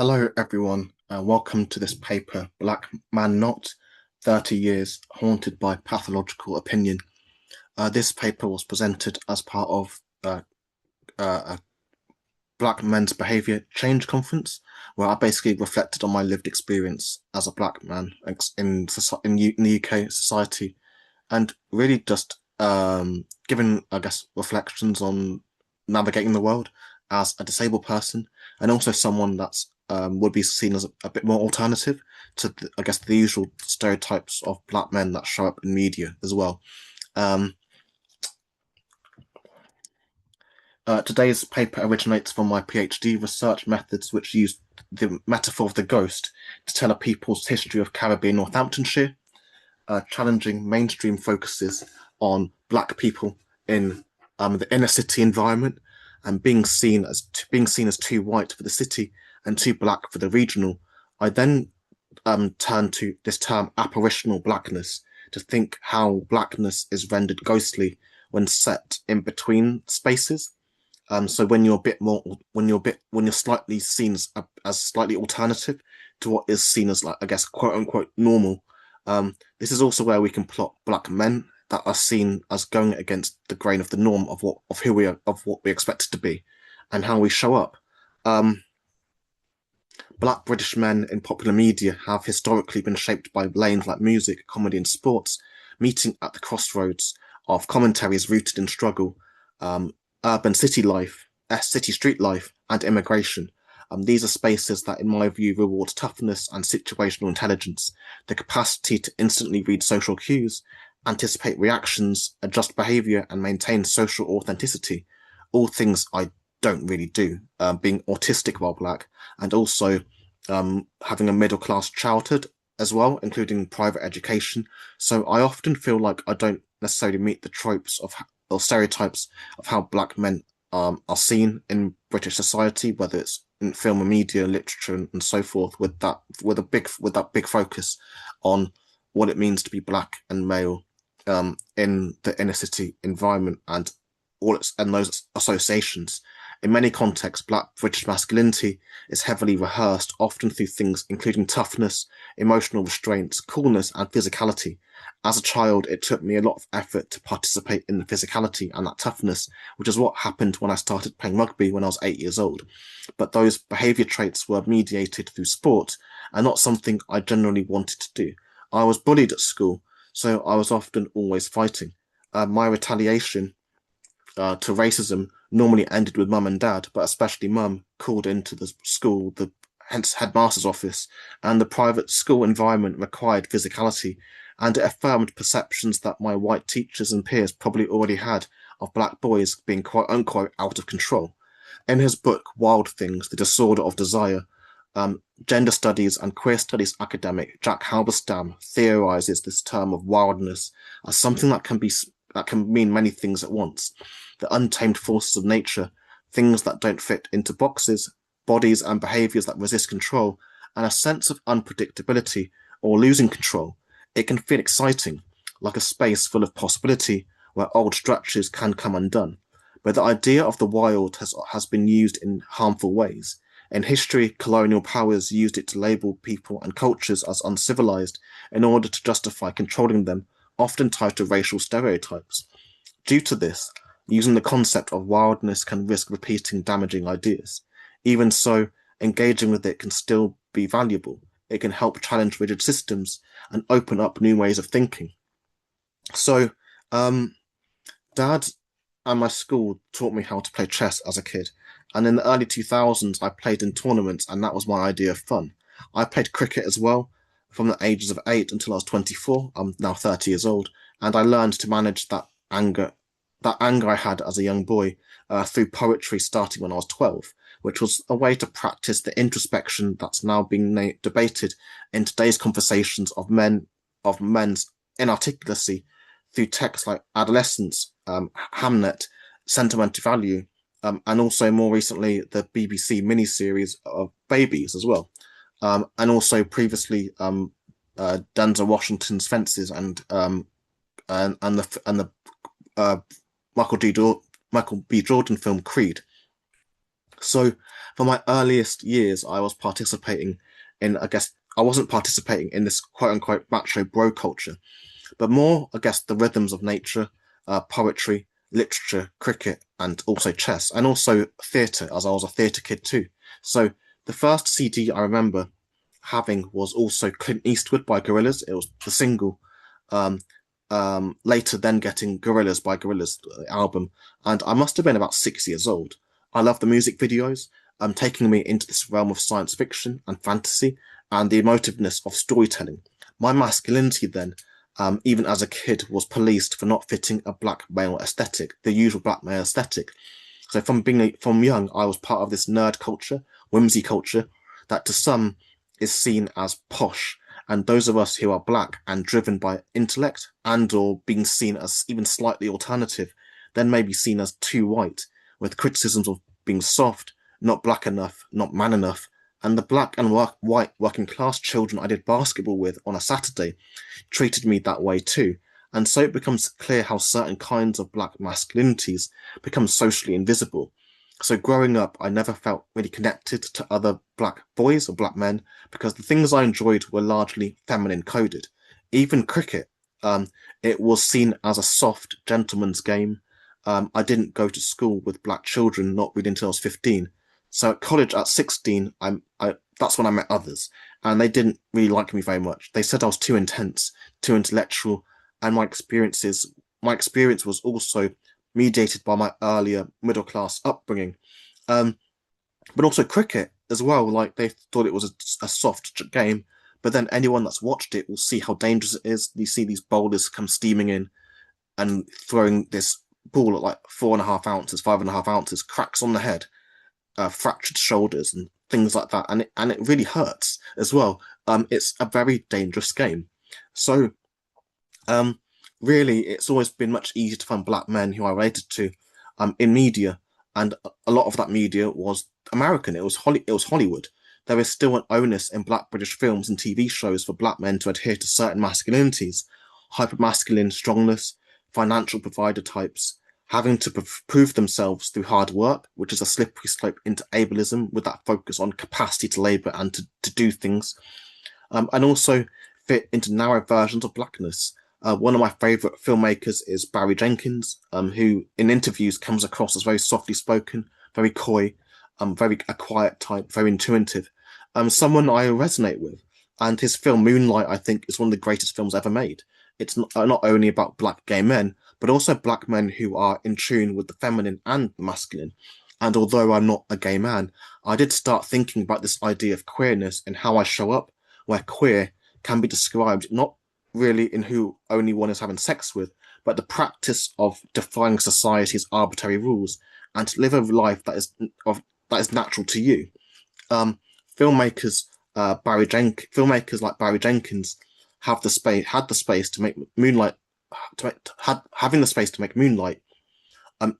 Hello, everyone. Welcome to this paper, Black Man Not, 30 Years Haunted by Pathological Opinion. This paper was presented as part of a Black Men's Behaviour Change Conference, where I basically reflected on my lived experience as a Black man in the UK society, and really just giving, I guess, reflections on navigating the world as a disabled person, and also someone that's would be seen as a bit more alternative to, I guess, the usual stereotypes of Black men that show up in media as well. Um, Today's paper originates from my PhD research methods, which use the metaphor of the ghost to tell a people's history of Caribbean Northamptonshire, challenging mainstream focuses on Black people in the inner city environment and being seen as too white for the city and too Black for the regional. I then turn to this term apparitional Blackness to think how Blackness is rendered ghostly when set in between spaces. So when you're a bit more, when you're slightly seen as slightly alternative to what is seen as, like, I guess, quote unquote normal. This is also where we can plot Black men that are seen as going against the grain of the norm of who we are, of what we expected to be, and how we show up. Um, Black British men in popular media have historically been shaped by lanes like music, comedy, and sports, meeting at the crossroads of commentaries rooted in struggle, um, urban city life, city street life, and immigration. These are spaces that, in my view, reward toughness and situational intelligence, the capacity to instantly read social cues, anticipate reactions, adjust behavior, and maintain social authenticity. All things I don't really do, being autistic while Black, and also having a middle class childhood as well, including private education. So I often feel like I don't necessarily meet the tropes of or stereotypes of how Black men are seen in British society, whether it's in film and media, literature, and so forth, with that big focus on what it means to be Black and male in the inner city environment and those associations. In many contexts, Black British masculinity is heavily rehearsed, often through things including toughness, emotional restraint, coolness, and physicality. As a child, it took me a lot of effort to participate in the physicality and that toughness, which is what happened when I started playing rugby when I was 8 years old. But those behaviour traits were mediated through sport and not something I generally wanted to do. I was bullied at school, so I was often always fighting. My retaliation to racism normally ended with mum and dad, but especially mum called into the school, the hence headmaster's office, and the private school environment required physicality, and it affirmed perceptions that my white teachers and peers probably already had of Black boys being quote unquote out of control. In his book Wild Things: The Disorder of Desire, gender studies and queer studies academic Jack Halberstam theorizes this term of wildness as something that can mean many things at once. The untamed forces of nature, things that don't fit into boxes, bodies and behaviors that resist control, and a sense of unpredictability or losing control. It can feel exciting, like a space full of possibility where old structures can come undone. But the idea of the wild has been used in harmful ways. In history, colonial powers used it to label people and cultures as uncivilized in order to justify controlling them, often tied to racial stereotypes. Due to this, using the concept of wildness can risk repeating damaging ideas. Even so, engaging with it can still be valuable. It can help challenge rigid systems and open up new ways of thinking. So, Dad and my school taught me how to play chess as a kid. And in the early 2000s, I played in tournaments, and that was my idea of fun. I played cricket as well from the ages of 8 until I was 24. I'm now 30 years old. And I learned to manage that anger I had as a young boy through poetry starting when I was 12, which was a way to practice the introspection that's now being debated in today's conversations of men's inarticulacy through texts like Adolescence, Hamnet, Sentimental Value, and also more recently the BBC miniseries of Babies as well, and also previously Denzel Washington's Fences and the uh, Michael B. Jordan film Creed. So For my earliest years, I was participating in, I guess, I wasn't participating in this quote unquote macho bro culture, but more, I guess, the rhythms of nature, poetry, literature, cricket, and also chess, and also theatre, as I was a theatre kid too. So the first CD I remember having was also Clint Eastwood by Gorillaz. It was the single. Um, Later, then getting Gorillaz by Gorillaz album, and I must have been about 6 years old. I love the music videos, taking me into this realm of science fiction and fantasy, and the emotiveness of storytelling. My masculinity then, even as a kid, was policed for not fitting a black male aesthetic, the usual black male aesthetic. So from young, I was part of this nerd culture, whimsy culture, that to some is seen as posh, and those of us who are black and driven by intellect and or being seen as even slightly alternative, then may be seen as too white, with criticisms of being soft, not black enough, not man enough, and the black and white working class children I did basketball with on a Saturday treated me that way too. And so it becomes clear how certain kinds of black masculinities become socially invisible. So growing up, I never felt really connected to other black boys or black men because the things I enjoyed were largely feminine coded. Even cricket, um, it was seen as a soft gentleman's game. I didn't go to school with black children, not really until I was 15. So at college at 16, that's when I met others, and they didn't really like me very much. They said I was too intense, too intellectual, and my experience was also mediated by my earlier middle class upbringing. Um, but also cricket as well. Like they thought it was a soft game, but then anyone that's watched it will see how dangerous it is. You see these bowlers come steaming in and throwing this ball at like 4.5 ounces, 5.5 ounces, cracks on the head, fractured shoulders, and things like that, and it really hurts as well. It's a very dangerous game. So um, really, it's always been much easier to find black men who I related to in media, and a lot of that media was American. It was Hollywood. There is still an onus in black British films and TV shows for black men to adhere to certain masculinities, hypermasculine strongness, financial provider types, having to prove themselves through hard work, which is a slippery slope into ableism with that focus on capacity to labour and to do things, and also fit into narrow versions of blackness. One of my favourite filmmakers is Barry Jenkins, who in interviews comes across as very softly spoken, very coy, very a quiet type, very intuitive, someone I resonate with. And his film Moonlight, I think, is one of the greatest films ever made. It's not only about black gay men, but also black men who are in tune with the feminine and the masculine. And although I'm not a gay man, I did start thinking about this idea of queerness and how I show up, where queer can be described not really in who only one is having sex with, but the practice of defying society's arbitrary rules and to live a life that is natural to you. Um, filmmakers filmmakers like Barry Jenkins had the space to make Moonlight having the space to make Moonlight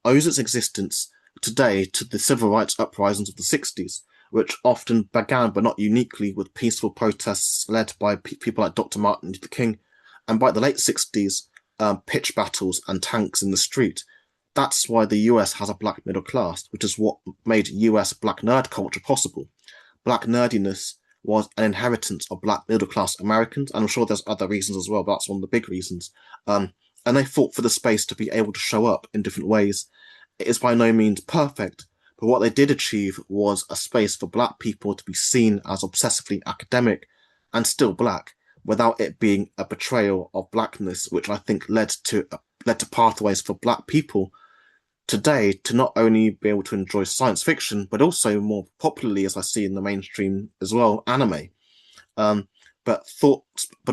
owes its existence today to the civil rights uprisings of the 60s, which often began, but not uniquely, with peaceful protests led by people like Dr. Martin Luther King, and by the late 60s, pitch battles and tanks in the street. That's why the US has a black middle class, which is what made US black nerd culture possible. Black nerdiness was an inheritance of black middle class Americans, and I'm sure there's other reasons as well, but that's one of the big reasons. And they fought for the space to be able to show up in different ways. It is by no means perfect, but what they did achieve was a space for black people to be seen as obsessively academic and still black, without it being a betrayal of blackness, which I think led to pathways for black people today to not only be able to enjoy science fiction, but also more popularly, as I see in the mainstream as well, anime. Um, but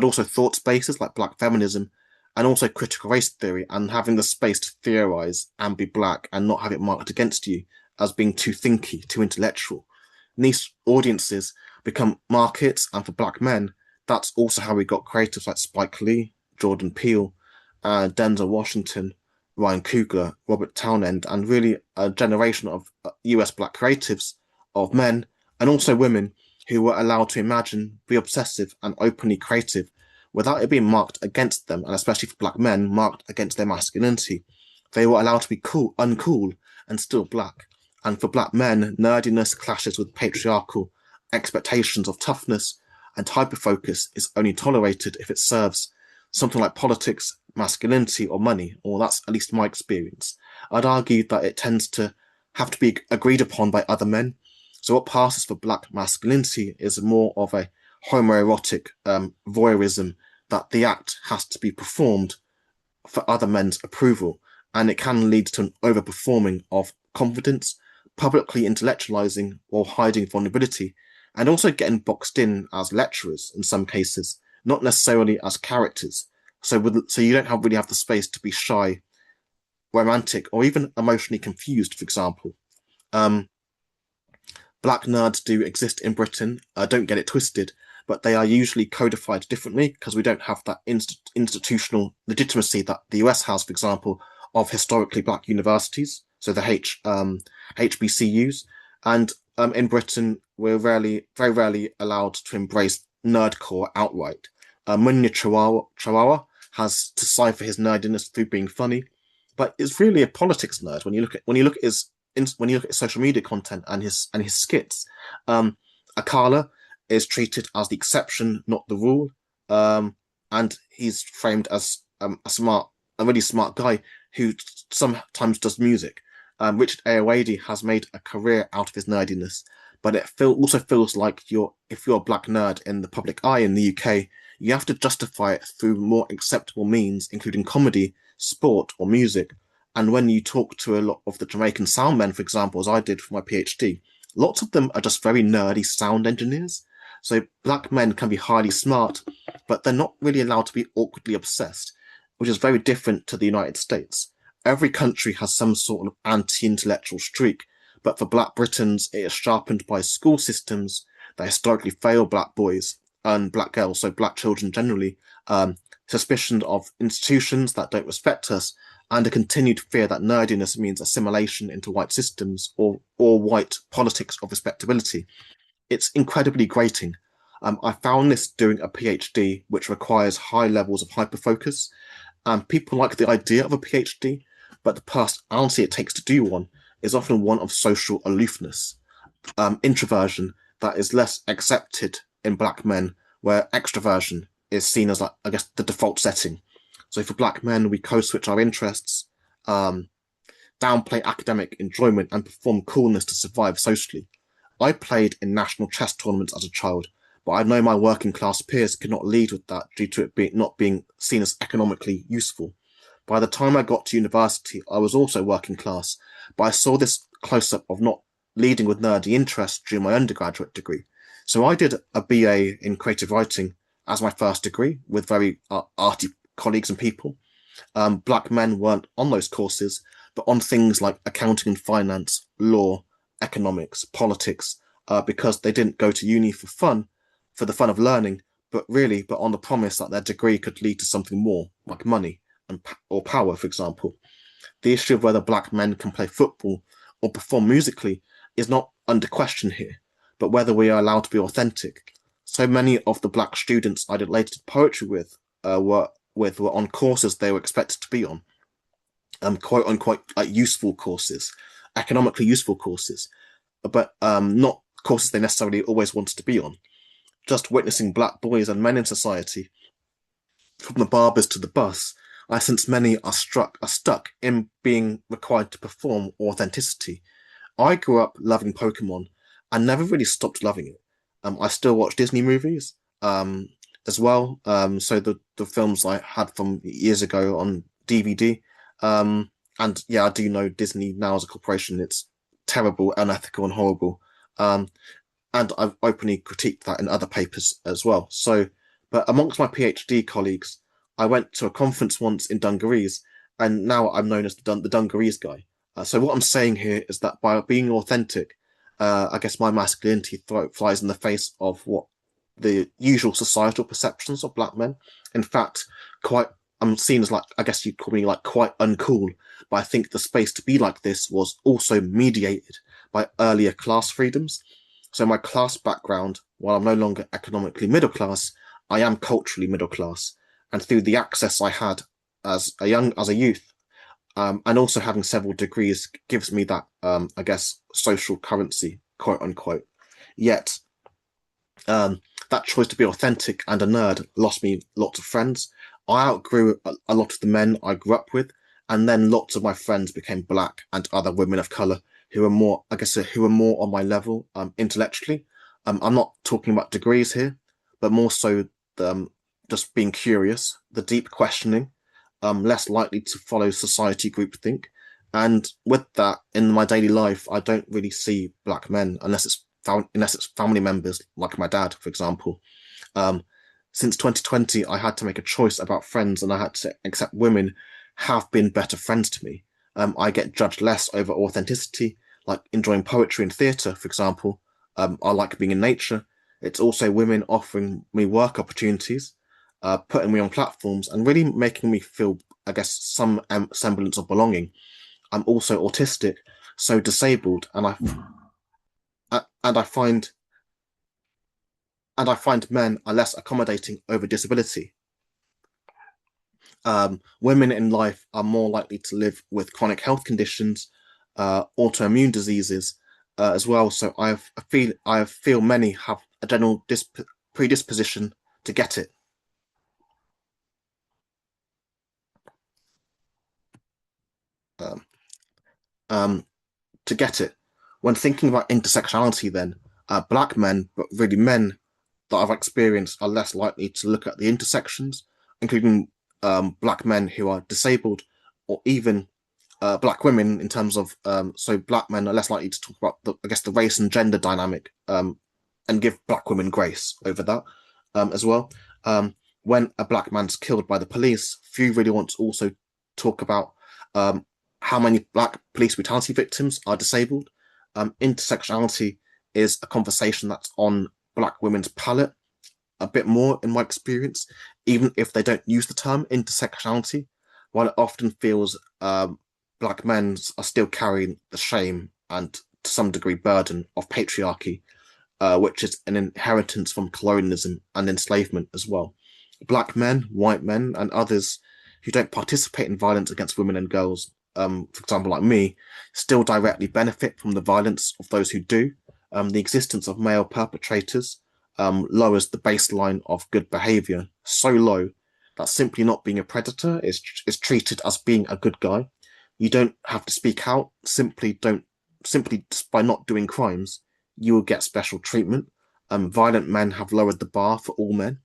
also thought spaces like black feminism, and also critical race theory, and having the space to theorize and be black and not have it marked against you as being too thinky, too intellectual. And these audiences become markets, and for black men, that's also how we got creatives like Spike Lee, Jordan Peele, Denzel Washington, Ryan Coogler, Robert Townend, and really a generation of US black creatives, of men and also women, who were allowed to imagine, be obsessive, and openly creative without it being marked against them, and especially for black men, marked against their masculinity. They were allowed to be cool, uncool, and still black. And for black men, nerdiness clashes with patriarchal expectations of toughness, and hyperfocus is only tolerated if it serves something like politics, masculinity, or money, or that's at least my experience. I'd argue that it tends to have to be agreed upon by other men. So what passes for black masculinity is more of a homoerotic voyeurism that the act has to be performed for other men's approval, and it can lead to an overperforming of confidence, publicly intellectualizing or hiding vulnerability, and also getting boxed in as lecturers in some cases, not necessarily as characters. So you don't really have the space to be shy, romantic, or even emotionally confused, for example. Um, Black nerds do exist in Britain. Don't get it twisted, but they are usually codified differently because we don't have that institutional legitimacy that the US has, for example, of historically black universities, so the HBCUs. And in Britain, we're very rarely allowed to embrace nerdcore outright. Munya Chawawa has to cipher his nerdiness through being funny, but is really a politics nerd when you look at his social media content and his skits. Akala is treated as the exception, not the rule, and he's framed as a really smart guy who sometimes does music. Richard Ayoade has made a career out of his nerdiness, but also feels like if you're a black nerd in the public eye in the UK, you have to justify it through more acceptable means, including comedy, sport, or music. And when you talk to a lot of the Jamaican sound men, for example, as I did for my PhD, lots of them are just very nerdy sound engineers. So black men can be highly smart, but they're not really allowed to be awkwardly obsessed, which is very different to the United States. Every country has some sort of anti-intellectual streak, but for black Britons, it is sharpened by school systems that historically fail black boys and black girls, so black children generally, suspicion of institutions that don't respect us, and a continued fear that nerdiness means assimilation into white systems or white politics of respectability. It's incredibly grating. I found this doing a PhD, which requires high levels of hyperfocus. People like the idea of a PhD, but the personality it takes to do one is often one of social aloofness, introversion that is less accepted in black men, where extroversion is seen as, like, I guess, the default setting. So for black men, we co-switch our interests, downplay academic enjoyment, and perform coolness to survive socially. I played in national chess tournaments as a child, but I know my working class peers could not lead with that due to it not being seen as economically useful. By the time I got to university, I was also working class, but I saw this close up of not leading with nerdy interests during my undergraduate degree. So I did a BA in creative writing as my first degree with very arty colleagues and people. Black men weren't on those courses, but on things like accounting and finance, law, economics, politics, because they didn't go to uni for the fun of learning, but on the promise that their degree could lead to something more, like money or power, for example. The issue of whether black men can play football or perform musically is not under question here, but whether we are allowed to be authentic. So many of the black students I did later poetry with were on courses they were expected to be on, quote unquote, like useful courses, economically useful courses, but not courses they necessarily always wanted to be on. Just witnessing black boys and men in society, from the barbers to the bus, I sense many are stuck in being required to perform authenticity. I grew up loving Pokemon and never really stopped loving it. I still watch Disney movies as well. So the films I had from years ago on DVD. And yeah, I do know Disney now as a corporation. It's terrible, unethical, and horrible. And I've openly critiqued that in other papers as well. So, but amongst my PhD colleagues, I went to a conference once in dungarees, and now I'm known as the dungarees guy. So what I'm saying here is that by being authentic, I guess my masculinity flies in the face of what the usual societal perceptions of black men. In fact, I'm seen as, like, I guess you'd call me like quite uncool, but I think the space to be like this was also mediated by earlier class freedoms. So my class background, while I'm no longer economically middle class, I am culturally middle class. And through the access I had as a youth, And also having several degrees gives me that, I guess, social currency, quote unquote. Yet, um, that choice to be authentic and a nerd lost me lots of friends. I outgrew a lot of the men I grew up with, and then lots of my friends became black and other women of color who were more, I guess, who were more on my level, intellectually. I'm not talking about degrees here, but more so just being curious, the deep questioning, less likely to follow society groupthink. And with that, in my daily life, I don't really see black men unless it's family members, like my dad, for example. Um, since 2020, I had to make a choice about friends, and I had to accept women have been better friends to me. I get judged less over authenticity, like enjoying poetry and theatre, for example. I like being in nature. It's also women offering me work opportunities, putting me on platforms, and really making me feel, I guess, some semblance of belonging. I'm also autistic, so disabled, and I find men are less accommodating over disability. Women in life are more likely to live with chronic health conditions, autoimmune diseases, as well. So I feel many have a general predisposition to get it. Um, um, to get it. When thinking about intersectionality, then black men, but really men that I've experienced, are less likely to look at the intersections, including black men who are disabled, or even black women in terms of so black men are less likely to talk about I guess the race and gender dynamic, and give black women grace over that, as well. When a black man's killed by the police, few really want to also talk about um, how many black police brutality victims are disabled. Intersectionality is a conversation that's on black women's palette a bit more in my experience, even if they don't use the term intersectionality, while it often feels black men are still carrying the shame and to some degree burden of patriarchy, which is an inheritance from colonialism and enslavement as well. Black men, white men, and others who don't participate in violence against women and girls, for example, like me, still directly benefit from the violence of those who do. The existence of male perpetrators lowers the baseline of good behavior so low that simply not being a predator is treated as being a good guy. You don't have to speak out. Simply just by not doing crimes, you will get special treatment. Violent men have lowered the bar for all men.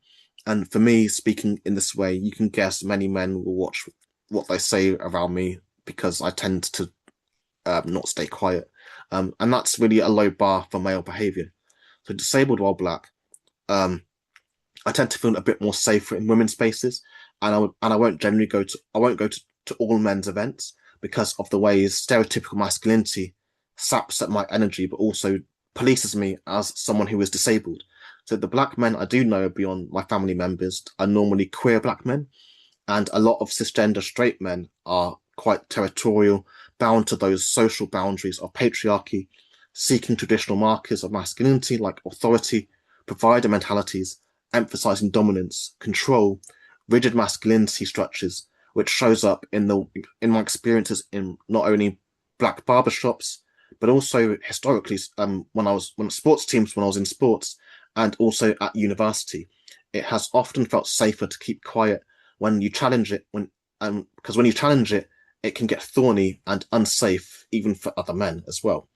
And for me, speaking in this way, you can guess many men will watch what they say around me because I tend to not stay quiet. And that's really a low bar for male behavior. So disabled while black, um, I tend to feel a bit more safer in women's spaces, and I won't generally go to all men's events because of the ways stereotypical masculinity saps at my energy, but also polices me as someone who is disabled. So the black men I do know beyond my family members are normally queer black men, and a lot of cisgender straight men are quite territorial, bound to those social boundaries of patriarchy, seeking traditional markers of masculinity like authority, provider mentalities, emphasizing dominance, control, rigid masculinity structures, which shows up in my experiences in not only black barbershops, but also historically when sports teams when I was in sports, and also at university. It has often felt safer to keep quiet when you challenge it because when you challenge it, it can get thorny and unsafe even for other men as well.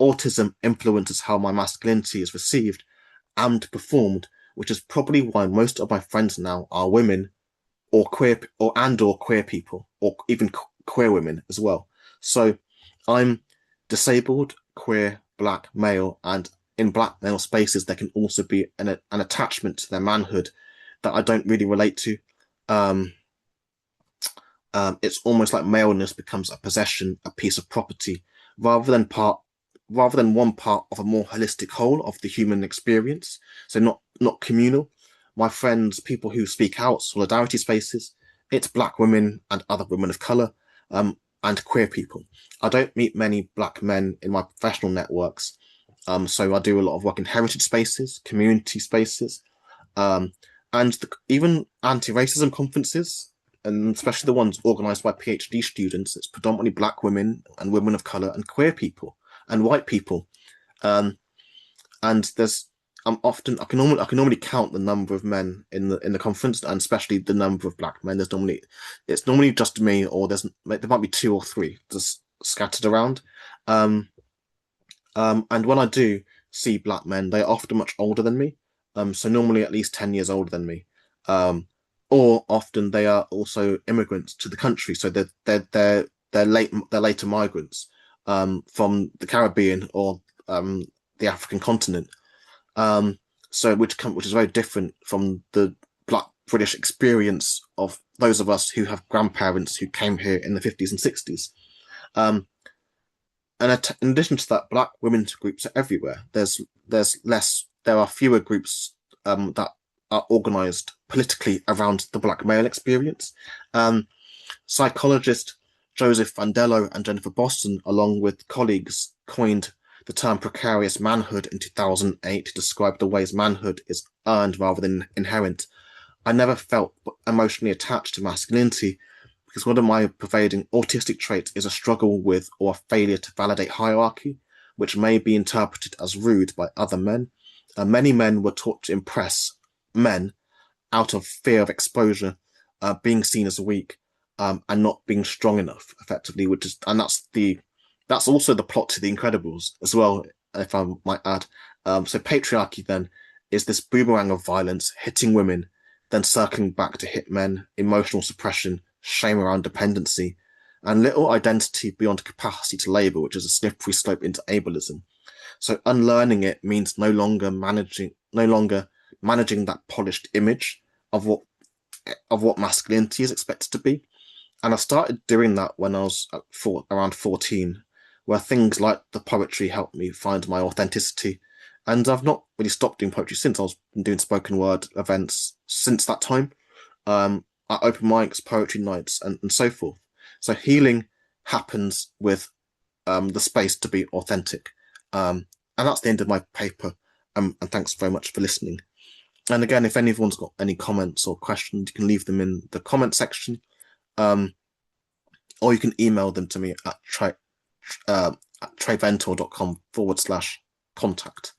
Autism influences how my masculinity is received and performed, which is probably why most of my friends now are women or queer people or even queer women as well. So I'm disabled, queer, black, male, and in black male spaces there can also be an attachment to their manhood that I don't really relate to. Um, it's almost like maleness becomes a possession, a piece of property, rather than part, rather than one part of a more holistic whole of the human experience. So not communal. My friends, people who speak out, solidarity spaces, it's black women and other women of color, and queer people. I don't meet many black men in my professional networks. So I do a lot of work in heritage spaces, community spaces, um, and even anti-racism conferences. and especially the ones organised by PhD students, it's predominantly black women and women of colour and queer people and white people. Um, and there's I can normally count the number of men in the conference, and especially the number of black men. It's normally just me, or there might be two or three just scattered around. Um, and when I do see black men, they're often much older than me. So normally at least 10 years older than me. Um, or often they are also immigrants to the country, so they're later migrants from the Caribbean or the African continent. Um, which is very different from the Black British experience of those of us who have grandparents who came here in the 50s and 60s. Um, and in addition to that, Black women's groups are everywhere. There are fewer groups that are organised politically around the Black male experience. Psychologist Joseph Vandello and Jennifer Boston, along with colleagues, coined the term precarious manhood in 2008 to describe the ways manhood is earned rather than inherent. I never felt emotionally attached to masculinity because one of my pervading autistic traits is a struggle with or a failure to validate hierarchy, which may be interpreted as rude by other men. Many men were taught to impress men out of fear of exposure, being seen as weak, and not being strong enough, effectively, that's also the plot to The Incredibles as well, if I might add. So patriarchy then is this boomerang of violence hitting women, then circling back to hit men, emotional suppression, shame around dependency, and little identity beyond capacity to labour, which is a slippery slope into ableism. So unlearning it means no longer managing that polished image of what masculinity is expected to be. And I started doing that when I was around 14, where things like the poetry helped me find my authenticity. And I've not really stopped doing poetry since. I've been doing spoken word events since that time. At open mics, poetry nights, and so forth. So healing happens with the space to be authentic. And that's the end of my paper. And thanks very much for listening. And again, if anyone's got any comments or questions, you can leave them in the comment section. Or you can email them to me at treventor.com/contact.